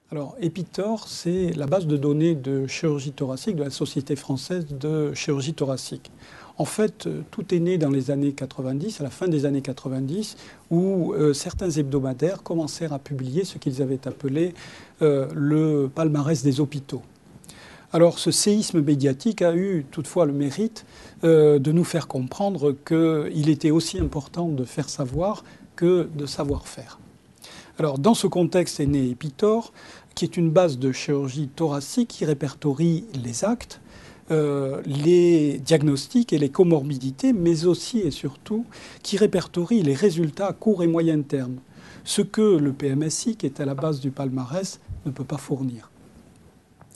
Alors, Epitor, c'est la base de données de chirurgie thoracique de la Société française de chirurgie thoracique. En fait, tout est né dans les années 90, à la fin des années 90, où certains hebdomadaires commencèrent à publier ce qu'ils avaient appelé le palmarès des hôpitaux. Alors, ce séisme médiatique a eu toutefois le mérite de nous faire comprendre qu'il était aussi important de faire savoir que de savoir faire. Alors, dans ce contexte est né Epitor, qui est une base de chirurgie thoracique qui répertorie les actes, les diagnostics et les comorbidités, mais aussi et surtout qui répertorie les résultats à court et moyen terme, ce que le PMSI, qui est à la base du palmarès, ne peut pas fournir.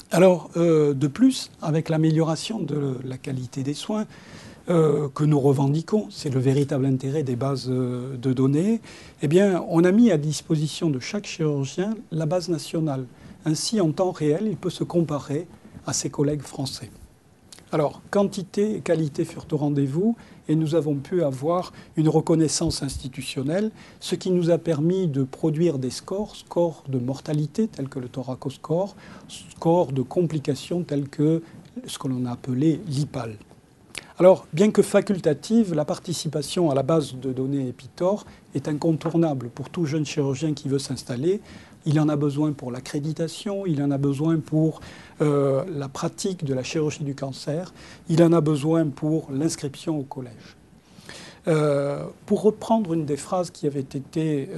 Alors, de plus, avec l'amélioration de la qualité des soins, que nous revendiquons, c'est le véritable intérêt des bases de données, eh bien, on a mis à disposition de chaque chirurgien la base nationale. Ainsi, en temps réel, il peut se comparer à ses collègues français. Alors, quantité et qualité furent au rendez-vous et nous avons pu avoir une reconnaissance institutionnelle, ce qui nous a permis de produire des scores de mortalité tels que le thoracoscore, scores de complications tels que ce que l'on a appelé l'IPAL. Alors, bien que facultative, la participation à la base de données Epitor est incontournable pour tout jeune chirurgien qui veut s'installer. Il en a besoin pour l'accréditation, il en a besoin pour la pratique de la chirurgie du cancer, il en a besoin pour l'inscription au collège. Pour reprendre une des phrases qui avait été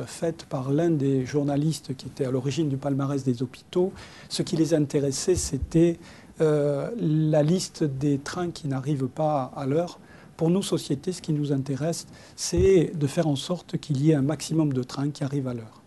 faite par l'un des journalistes qui était à l'origine du palmarès des hôpitaux, ce qui les intéressait, c'était la liste des trains qui n'arrivent pas à l'heure. Pour nous, sociétés, ce qui nous intéresse, c'est de faire en sorte qu'il y ait un maximum de trains qui arrivent à l'heure.